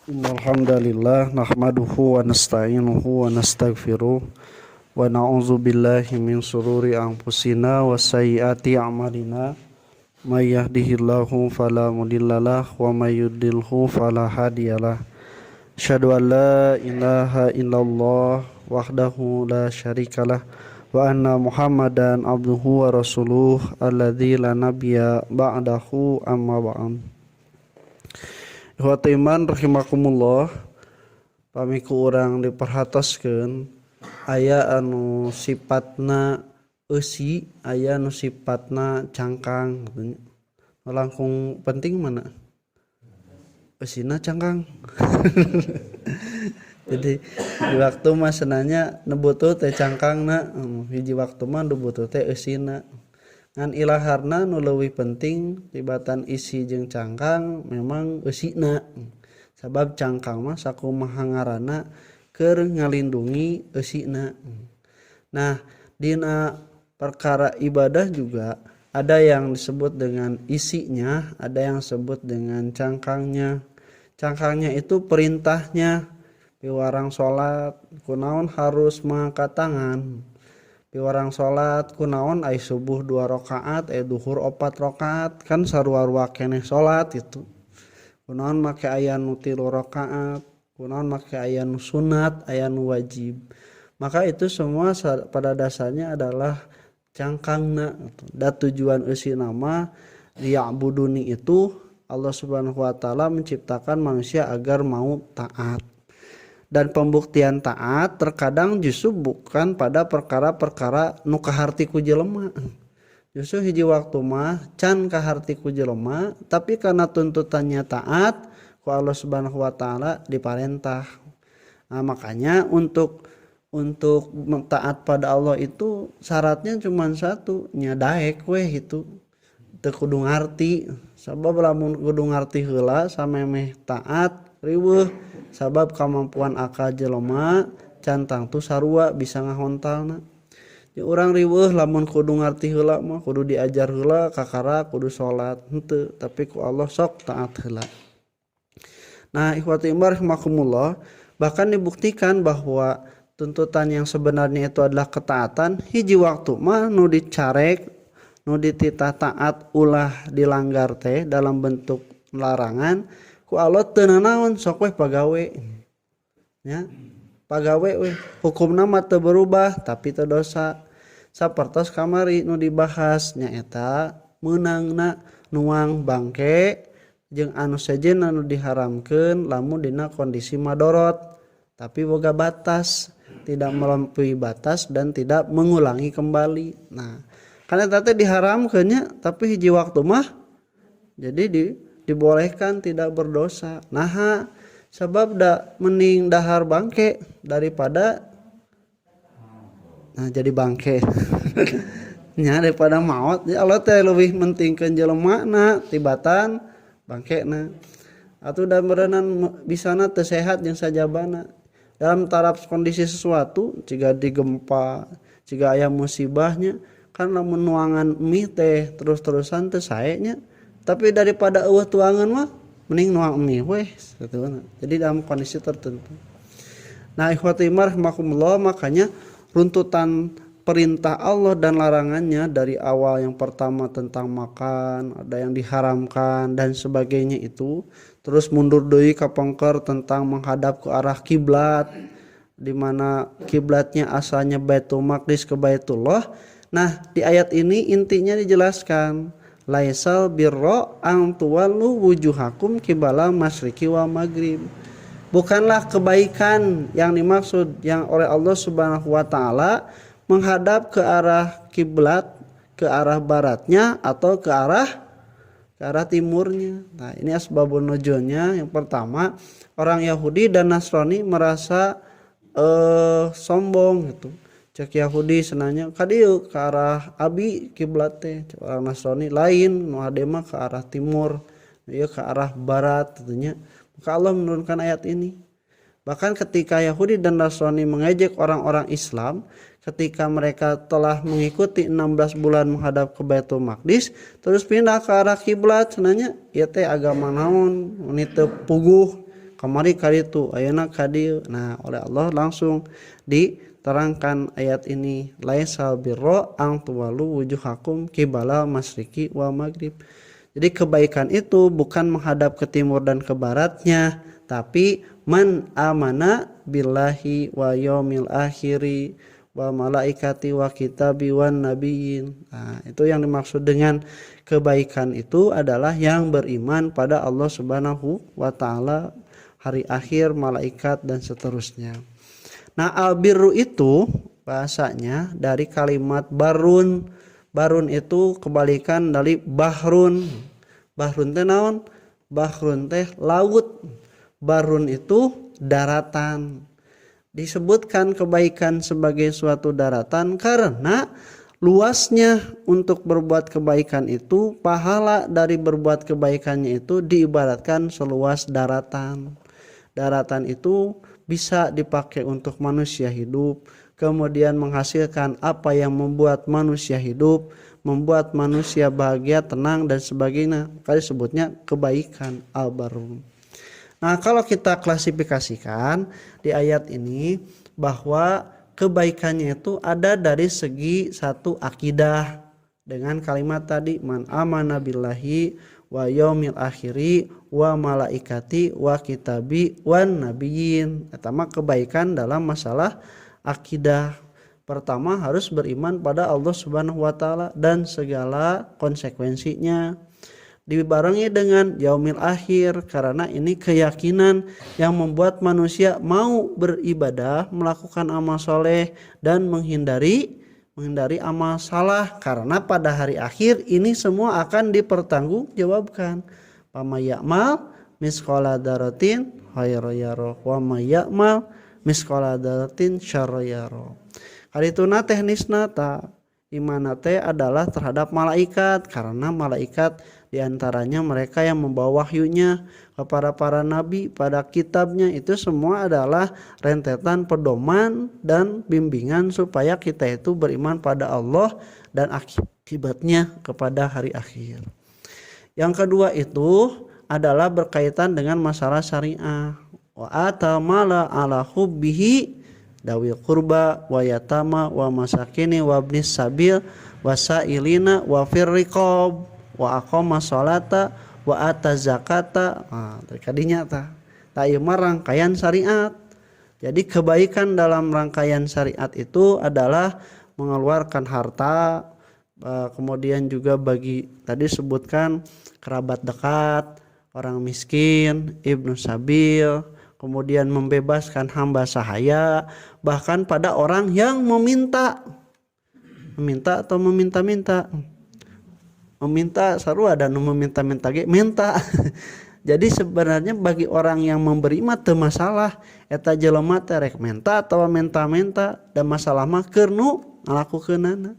Innal hamdalillah nahmaduhu wa nasta'inuhu wa nastaghfiruh wa na'udzu billahi min shururi anfusina wa sayyiati a'malina may yahdihillahu fala mudhillalah wa may yudlilhu fala hadiyalah. Asyhadu an la ilaha illallah wahdahu la syarikalah wa anna Muhammadan abduhu wa rasuluh alladzi la nabiyya ba'dahu amma ba'd. Ikhwati iman rahimakumullah, pamiku urang diperhatoskeun aya anu sifatna eusi, aya anu sifatna cangkang. Langkung penting mana? Eusina cangkang. Jadi di waktu mah senanya nebutuh teh cangkangna, hiji waktu mah nebutuh teh eusina. Ngan ilaharna nu leuwih penting tibatan isi jeung cangkang memang eusina. Sabab cangkang mah sakumaha ngaranna keur ngalindungi eusina. Nah, dina perkara ibadah juga ada yang disebut dengan isinya, ada yang disebut dengan cangkangnya. Cangkangnya itu perintahnya. Piwarang salat kunaon harus mangkat tangan. Piwarang salat kunaon ai subuh 2 rakaat, duhur 4 rakaat, kan sarua-rua keneh salat itu. Kunaon make aya nu 3 rakaat, kunaon make aya nu sunat, aya nu wajib. Maka itu semua pada dasarnya adalah cangkangna. Da tujuan eusina mah liya'buduni itu Allah Subhanahu wa taala menciptakan manusia agar mau taat. Dan pembuktian taat terkadang justru bukan pada perkara-perkara nu kaharti ku jelema. Justru hiji waktu mah can kaharti ku jelema, tapi karena tuntutannya taat ku Allah Subhanahu wa taala diparentah. Nah, makanya untuk taat pada Allah itu syaratnya cuma satu, nya daek we itu. Teu kudu ngarti, sabab lamun kudu ngarti heula samemeh taat riweuh. Sabab kemampuan akal jelema cantang tu sarua bisa ngahontalna. Di urang riweuh lamun kudu ngarti heula mah kudu diajar heula kakara kudu salat henteu, tapi ku Allah sok taat heula. Nah, ikhwati iman rahimakumullah, bahkan dibuktikan bahwa tuntutan yang sebenarnya itu adalah ketaatan, hiji waktu mah nu dicarek, nu dititah taat ulah dilanggar teh dalam bentuk larangan, ku Allah teu nanaon sok we pagawe nya pagawe we hukumna mah teu berubah tapi teu dosa. Sapertos kamari nu dibahas nya eta meunangna nuang bangke jeung anu sejenna nu diharamkeun lamun dina kondisi madorot tapi boga batas, tidak melampaui batas dan tidak mengulangi kembali. Nah, kana eta teh diharamkeun nya tapi hiji waktu mah jadi dibolehkan tidak berdosa. Nah, sebab mending dahar bangke daripada jadi bangke. Nya daripada maot. Ya Allah teh leuwih mentingkeun jelemana tibatan bangkena. Atuh da meureunana bisana teu sehat jeung sajabana. Dalam taraf kondisi sesuatu ciga digempa, ciga aya musibahnya, kan lamun nuangan mie teh terus-terusan teu sae nya. Tapi daripada eueuh tuangan mah mending nuang mie weh gitu kan. Jadi dalam kondisi tertentu. Nah, ikhwati iman rahimakumullah, makanya runtutan perintah Allah dan larangannya dari awal yang pertama tentang makan, ada yang diharamkan dan sebagainya itu, terus mundur deui ka pengker tentang menghadap ke arah kiblat di mana kiblatnya asalnya Baitul Maqdis ke Baitullah. Nah, di ayat ini intinya dijelaskan laisal birra ang tuwallu wujuhakum qibala masyriqi wa maghrib. Bukanlah kebaikan yang dimaksud yang oleh Allah Subhanahu wa taala menghadap ke arah kiblat, ke arah baratnya atau ke arah timurnya. Nah, ini asbabun nuzulnya. Yang pertama, orang Yahudi dan Nasrani merasa sombong gitu. Cek Yahudi senanya kadieu ke arah abi kiblat teh, orang Nasrani lain nu hade mah ke arah timur, ieu ke arah barat tentunya. Maka Allah menurunkan ayat ini. Bahkan ketika Yahudi dan Nasrani mengejek orang-orang Islam ketika mereka telah mengikuti 16 bulan menghadap ke Baitul Maqdis terus pindah ke arah kiblat senanya ieu teh agama naon, ini teu puguh kamari kaditu ayeuna kadieu. Nah oleh Allah langsung diterangkan ayat ini, laisal birra ang tuwalu wujuhakum qibala masyriqi wa maghrib. Jadi kebaikan itu bukan menghadap ke timur dan ke baratnya, tapi man amana billahi wa yaumil akhiri wa malaikati wa kitabi wan nabiyyin. Nah, itu yang dimaksud dengan kebaikan itu adalah yang beriman pada Allah Subhanahu wa taala, hari akhir, malaikat dan seterusnya. Nah, albirru itu bahasanya dari kalimat barun. Barun itu kebalikan dari bahrun. Bahrun teh naon? Bahrun teh laut. Barun itu daratan. Disebutkan kebaikan sebagai suatu daratan karena luasnya untuk berbuat kebaikan itu, pahala dari berbuat kebaikannya itu diibaratkan seluas daratan. Daratan itu bisa dipakai untuk manusia hidup, kemudian menghasilkan apa yang membuat manusia hidup, membuat manusia bahagia, tenang dan sebagainya. Maka disebutnya kebaikan al-barum. Nah, kalau kita klasifikasikan di ayat ini bahwa kebaikannya itu ada dari segi satu akidah dengan kalimat tadi man amana billahi wa yaumil akhiri wa malaikati wa kitabi wan nabiyyin. Pertama, kebaikan dalam masalah akidah. Pertama harus beriman pada Allah Subhanahu wa taala dan segala konsekuensinya. Dibarengi dengan yaumil akhir karena ini keyakinan yang membuat manusia mau beribadah, melakukan amal soleh dan menghindari amal salah, karena pada hari akhir ini semua akan dipertanggungjawabkan. Pamayamal misqala dzarratin khairan yara wa mayamal misqala dzarratin syarran yara. Karituna teknisna ta iman teh adalah terhadap malaikat, karena malaikat diantaranya mereka yang membawa wahyunya kepada para nabi, pada kitabnya, itu semua adalah rentetan pedoman dan bimbingan supaya kita itu beriman pada Allah dan akibatnya kepada hari akhir. Yang kedua itu adalah berkaitan dengan masalah syariah. Wa atamala ala hubbihi dawil qurba wa yatama wa masakini wa ibnis sabil wa sailina wa firriqab wa aqama sholata wa ata zakata. Nah, tadinya ta ieu mah rangkaian syariat. Jadi kebaikan dalam rangkaian syariat itu adalah mengeluarkan harta, kemudian juga bagi tadi sebutkan kerabat dekat, orang miskin, ibnu sabil, kemudian membebaskan hamba sahaya, bahkan pada orang yang meminta atau meminta-minta. Meminta sarua dan meminta-minta ge minta. Jadi sebenarnya bagi orang yang memberi mah teu masalah, eta jelema teh rek minta atau minta-minta, dan masalah mah keur nu ngalakukeunana.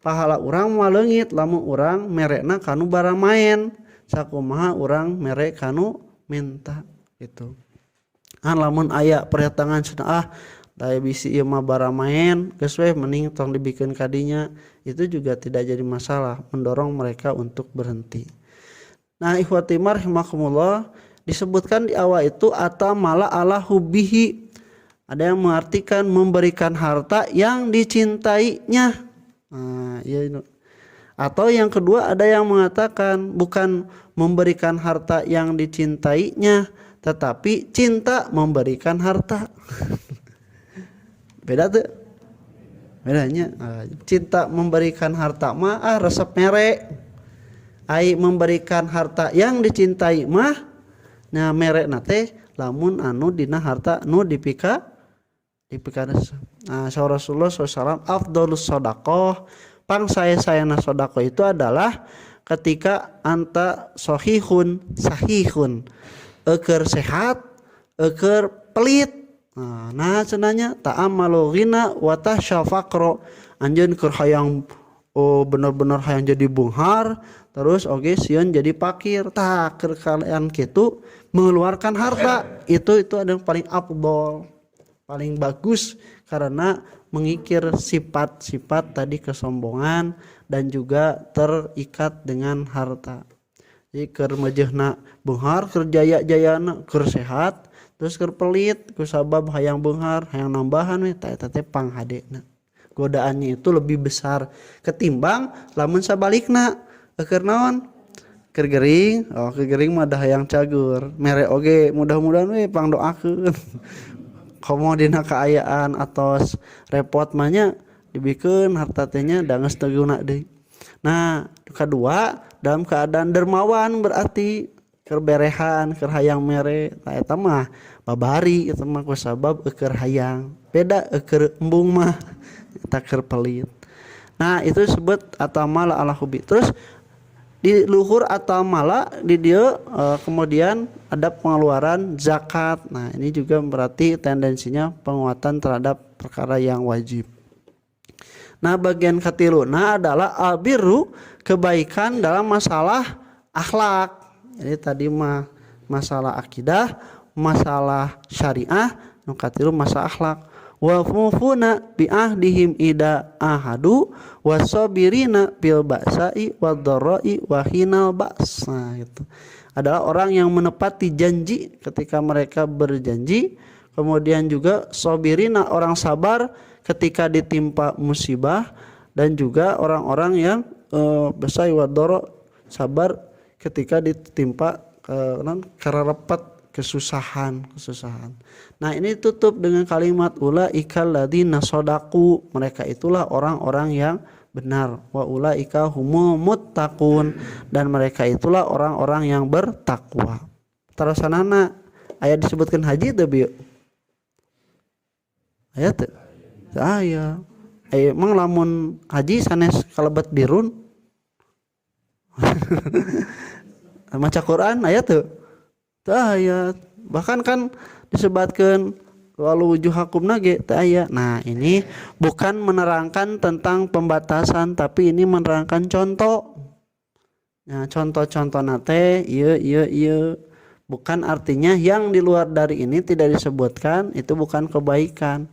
Pahala urang mah leungit lamun urang merekna kanu bara maen, sakumaha urang mere kanu minta gitu. Lamun aya perhitungan cenah daya bisi ieu mah bara maen geus we mending tong dibikeun kadinya, itu juga tidak jadi masalah, mendorong mereka untuk berhenti. Nah, ikhwati rahimakumullah, disebutkan di awal itu atamala ala hubbihi. Ada yang mengartikan memberikan harta yang dicintainya. Nah, ya. Atau yang kedua ada yang mengatakan bukan memberikan harta yang dicintainya, tetapi cinta memberikan harta. Beda tuh. Bedanya cinta memberikan harta mah resep merek. Ai memberikan harta yang dicintai mah nya merek nate lamun anu dina harta nu dipika. Nah, Rasulullah SAW afdhalus shadaqah, pangsaya-sayana sedekah itu adalah ketika anta sahihun, eukeur sehat, eukeur pelit. Nah cenanya ta'amalu ghina wa tahsya faqra, anjeun keur hayang bener-bener hayang jadi bunghar, terus oge sieun jadi fakir. Tah keur kalian kitu mengeluarkan harta itu ada yang paling afdol, paling bagus, karena mengikir sifat-sifat tadi kesombongan dan juga terikat dengan harta. Jadi keur mejehna beunghar, keur jaya-jayana, keur sehat, terus keur pelit kusabab hayang beunghar hayang nambahan we eta teh panghadena. Godaannya itu lebih besar ketimbang lamun sabalikna keur naon keur gering keur gering mah dah hayang cagur mere oge mudah-mudahan we pangdoakeun komo dina kaayaan atos repot mah nya dibikeun harta teh nya da geus teu guna deui. Nah kedua dalam keadaan dermawan berarti keur berehan keur hayang mere eta mah babari eta mah kusabab keur hayang beda keur embung mah eta keur pelit. Nah itu disebut atamala ala hubi. Terus di luhur atamala di dia kemudian ada pengeluaran zakat. Nah ini juga berarti tendensinya penguatan terhadap perkara yang wajib. Nah bagian katiluna adalah albirru kebaikan dalam masalah akhlak. Jadi tadi mah masalah akidah, masalah syariah, nu katilu masalah akhlak. Wa mufuna bi ahdihim ida ahadu wasabirina bil ba'sa'i wadh-dharra'i wa hinal ba's. Nah, itu adalah orang yang menepati janji ketika mereka berjanji, kemudian juga sabirina orang sabar ketika ditimpa musibah, dan juga orang-orang yang ba'sa'i wadh-dharra sabar ketika ditimpa kararepat kesusahan. Nah ini tutup dengan kalimat ulaika alladzina shadaqu, mereka itulah orang-orang yang benar, wa ulaika humul muttaqun, dan mereka itulah orang-orang yang bertakwa. Tarasanana aya disebutkan haji teu bieu? Aya teu? Aya. Emang lamun haji sanes kalebet birun? Maca Quran aya teu? Teu aya. Bahkan kan disebutkan walau wujuhakum nage teu aya. Nah, ini bukan menerangkan tentang pembatasan, tapi ini menerangkan contoh. Nah, contoh-contohna teh ieu. Bukan artinya yang di luar dari ini tidak disebutkan itu bukan kebaikan.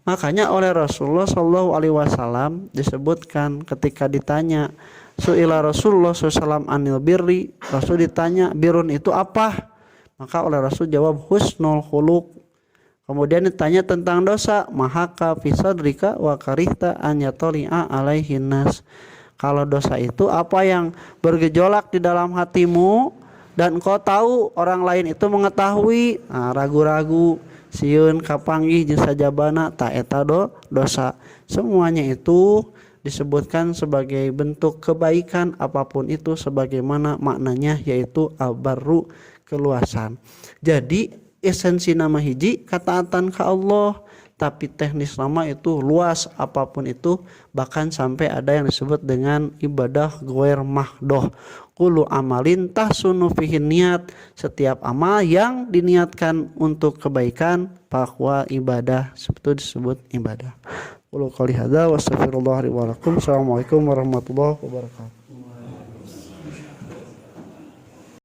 Makanya oleh Rasulullah sallallahu alaihi wasallam disebutkan ketika ditanya su'ila Rasulullah SAW anil birri, Rasul ditanya birun itu apa? Maka oleh Rasul jawab husnul khuluq. Kemudian ditanya tentang dosa, mahaka fi sadrika wa karihta an yatali'a alaihin nas. Kalau dosa itu apa yang bergejolak di dalam hatimu dan engkau tahu orang lain itu mengetahui. Nah, ragu-ragu sieun kapanggih jeung sajabana ta eta dosa. Semuanya itu disebutkan sebagai bentuk kebaikan apapun itu sebagaimana maknanya, yaitu albarru, keluasan. Jadi esensi nama hiji ketaatan ke Allah, tapi teknis nama itu luas apapun itu, bahkan sampai ada yang disebut dengan ibadah ghair mahdoh. Kullu amalin tahsunu fihi niat, setiap amal yang diniatkan untuk kebaikan bahwa ibadah, itu disebut ibadah. Qul qouli hadza wa astaghfirullah li wa lakum. Assalamualaikum warahmatullahi wabarakatuh.